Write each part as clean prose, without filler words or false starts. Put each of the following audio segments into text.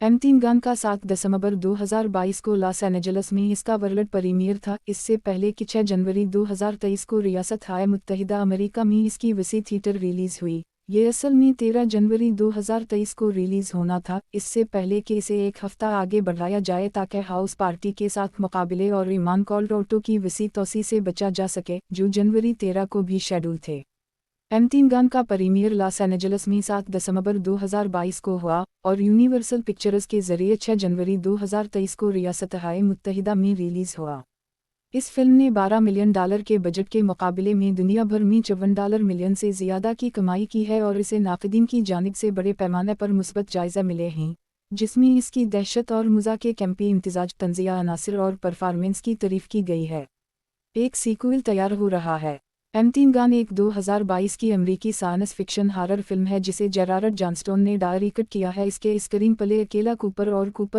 M3 gun का 7 दिसंबर 2022 को Los Angeles में इसका वर्ल्ड प्रीमियर था। इससे पहले कि 6 जनवरी 2023 को रियासत-ए मुत्तहिदा अमेरिका में इसकी वसी थिएटर रिलीज़ हुई। ये असल में 13 जनवरी 2023 को रिलीज़ होना था, इससे पहले कि इसे एक हफ्ता आगे बढ़ाया जाए ताकि हाउस पार्टी के साथ मुकाबले और ईमान कॉल्ड ऑटो की वसी तौसी से बचा जा सके, जो जनवरी 13 को भी शेड्यूल थे। M3 गन का प्रीमियर लॉस एंजल्स में 7 दिसंबर 2022 को हुआ और यूनिवर्सल पिक्चर्स के जरिए 6 जनवरी 2023 को रियासत-ए मुत्तहिदा में रिलीज़ हुआ। इस फिल्म ने $12 मिलियन के बजट के मुकाबले में दुनिया भर में $54 मिलियन से ज़्यादा की कमाई की है और इसे नाक़दीन की जानिब से बड़े पैमाने पर मुस्बत जायज़े मिले हैं, जिसमें इसकी दहशत और मज़ाक़ के कैंपी इम्तिज़ाज, तंज़िया अनासिर और परफॉर्मेंस की तारीफ़ की गई है। एक सीक्वल तैयार हो रहा है। M3 गन एक 2022 की अमरीकी साइंस फिक्शन हॉरर फिल्म है जिसे जेरार्ड जॉनस्टोन ने डायरेक्ट किया है। इसके स्क्रीन प्ले अकेला कूपर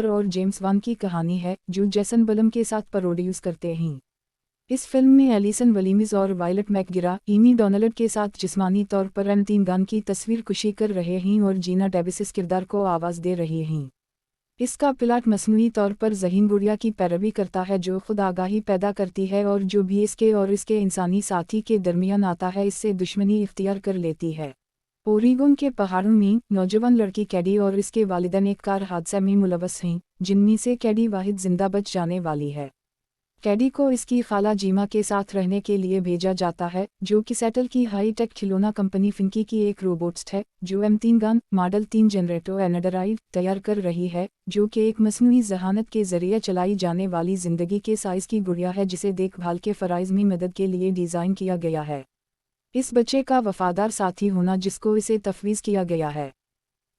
और जेम्स वान की कहानी है, जो जेसन बलम के साथ प्रोड्यूस करते हैं। इस फिल्म में एलिसन विलियम्स और वायलेट मैकगिरा, एमी डोनाल्ड के साथ जिस्मानी तौर पर M3 गन की तस्वीर कुशी कर रहे हैं और जीना डेविस इस किरदार को आवाज़ दे रही हैं। इसका प्लाट मसनूई तौर पर ज़हीन गुड़िया की पैरवी करता है, जो खुद आगाही पैदा करती है और जो भी इसके और इसके इंसानी साथी के दरमियान आता है इससे दुश्मनी इख्तियार कर लेती है। ओरिगोन के पहाड़ों में नौजवान लड़की कैडी और इसके वालिदैन एक कार हादसे में मुलव्वस हैं, जिनमें से कैडी वाहिद जिंदा बच जाने वाली है। कैडी को इसकी खाला जीमा के साथ रहने के लिए भेजा जाता है, जो कि सेटल की हाई टेक खिलौना कंपनी फिंकी की एक रोबोट्स है, जो M3 gun model 3 generator Android तैयार कर रही है, जो कि एक मसनूई ज़हानत के ज़रिए चलाई जाने वाली ज़िंदगी के साइज़ की गुड़िया है जिसे देखभाल के फ़राइज़ में मदद के लिए डिज़ाइन किया गया है। इस बच्चे का वफ़ादार साथी होना जिसको इसे तफवीज़ किया गया है।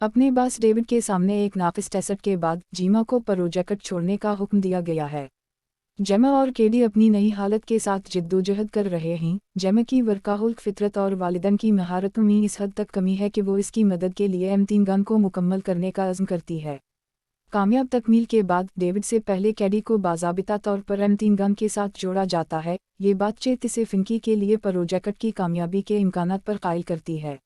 अपने बॉस डेविड के सामने एक नाक़िस टेस्ट के बाद जीमा को प्रोजेक्ट छोड़ने का हुक्म दिया गया है। जेमा और केडी अपनी नई हालत के साथ जिद्दोजहद कर रहे हैं। जेमा की वर्काहोलिक फितरत और वालिदैन की महारतों में इस हद तक कमी है कि वो इसकी मदद के लिए M3 गन को मुकम्मल करने का अज़्म करती है। कामयाब तकमील के बाद डेविड से पहले कैडी को बाज़ाबिता तौर पर M3 गन के साथ जोड़ा जाता है। ये बातचीत इसे फिंकी के लिए प्रोजेक्ट की कामयाबी के इम्कानात पर कायल करती है।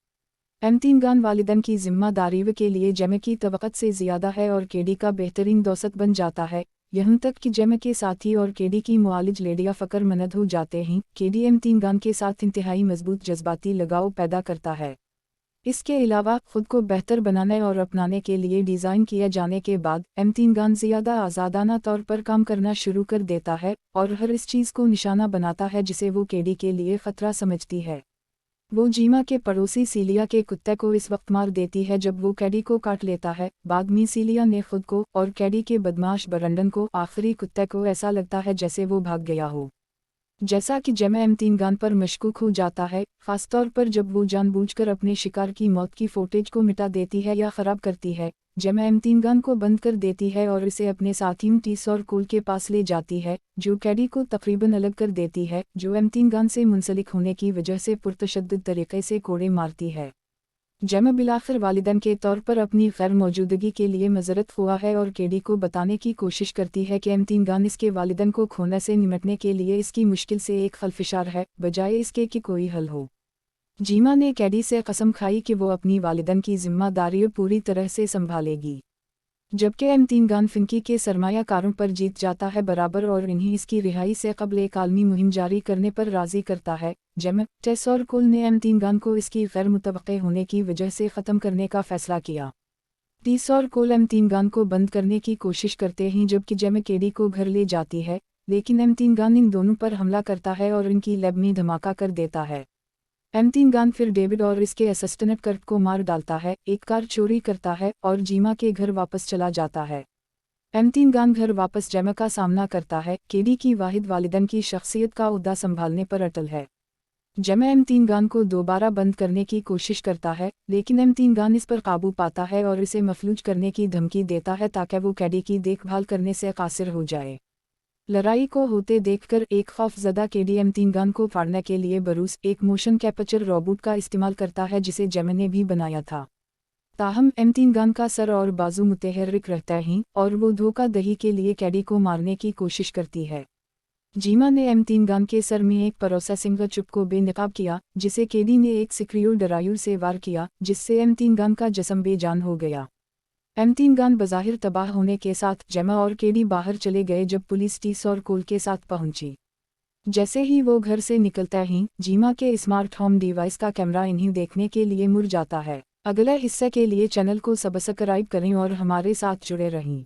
M3 गन वालिदैन की जिम्मेदारी के लिए जेमा की तवक्कुत से ज़्यादा है और केडी का बेहतरीन दोस्त बन जाता है, यहाँ तक कि जेमा के साथी और केडी की मुआलिज लेडिया फ़कर मनद हो जाते हैं। केडी M3 गन के साथ इंतहाई मजबूत जज्बाती लगाव पैदा करता है। इसके अलावा खुद को बेहतर बनाने और अपनाने के लिए डिज़ाइन किए जाने के बाद M3 गन ज़्यादा आज़ादाना तौर पर काम करना शुरू कर देता है और हर इस चीज़ को निशाना बनाता है जिसे वो केडी के लिए ख़तरा समझती है। वो जीमा के पड़ोसी सीलिया के कुत्ते को इस वक्त मार देती है जब वो कैडी को काट लेता है। बाद में सीलिया ने खुद को और कैडी के बदमाश ब्रैंडन को, आखिरी कुत्ते को, ऐसा लगता है जैसे वो भाग गया हो। जैसा कि जेमा M3 गन पर मशकूक हो जाता है, ख़ासतौर पर जब वो जानबूझकर अपने शिकार की मौत की फुटेज को मिटा देती है या ख़राब करती है। जेमा M3 गन को बंद कर देती है और इसे अपने साथियों टीस और कोल के पास ले जाती है, जो कैडी को तकरीबन अलग कर देती है, जो M3 गन से मुंसलिक होने की वजह से पुरतशद्दुद तरीक़े से कोड़े मारती है। जेमा बिलाखिर वालिदैन के तौर पर अपनी गैर मौजूदगी के लिए मज़रत हुआ है और केडी को बताने की कोशिश करती है कि M3 गन इसके वालिदैन को खोने से निमटने के लिए इसकी मुश्किल से एक खलफिशार है, बजाय इसके कि कोई हल हो। जीमा ने कैडी से कसम खाई कि वो अपनी वालिदैन की जिम्मेदारी पूरी तरह से संभालेगी, जबकि M3 गन फिंकी के सरमायाकारों पर जीत जाता है बराबर और इन्हें इसकी रिहाई से कबल एक आलमी मुहिम जारी करने पर राज़ी करता है। जेमा, टेस और कोल ने M3 गन को इसकी गैर मुतवक्के होने की वजह से ख़त्म करने का फ़ैसला किया। टीस और कोल M3 गन को बंद करने की कोशिश करते हैं जबकि जेमा केडी को घर ले जाती है, लेकिन M3 गन इन दोनों पर हमला करता है और इनकी लैब में धमाका कर देता है। M3 गन फिर डेविड और इसके असिस्टेंट कर्ट को मार डालता है, एक कार चोरी करता है और जीमा के घर वापस चला जाता है। M3 गन घर वापस जेमा का सामना करता है। केडी की वाहिद वालिदैन की शख्सियत का ओहदा संभालने पर अटल है। जेमा M3 गन को दोबारा बंद करने की कोशिश करता है, लेकिन M3 गन इस पर काबू पाता है और इसे मफलूज करने की धमकी देता है ताकि वो कैडी की देखभाल करने से कासिर हो जाए। लड़ाई को होते देखकर एक खौफज़दा केडी M3 गन को फाड़ने के लिए बरूस एक मोशन कैप्चर रोबोट का इस्तेमाल करता है जिसे जेमा ने भी बनाया था। ताहम M3 गन का सर और बाजू मुतहर्रिक रहता हैं और वो धोखा दही के लिए कैडी को मारने की कोशिश करती है। जीमा ने M3 गन के सर में एक प्रोसेसिंग चिप को बेनकाब किया, जिसे केडी ने एक सिक्योर ड्राइव से वार किया, जिससे M3 गन का जिस्म बेजान हो गया। M3 बज़ाहिर तबाह होने के साथ जेमा और केडी बाहर चले गए जब पुलिस टीस और कोल के साथ पहुंची। जैसे ही वो घर से निकलता ही जीमा के स्मार्ट होम डिवाइस का कैमरा इन्हीं देखने के लिए मुड़ जाता है। अगले हिस्से के लिए चैनल को सब्सक्राइब करें और हमारे साथ जुड़े रहें।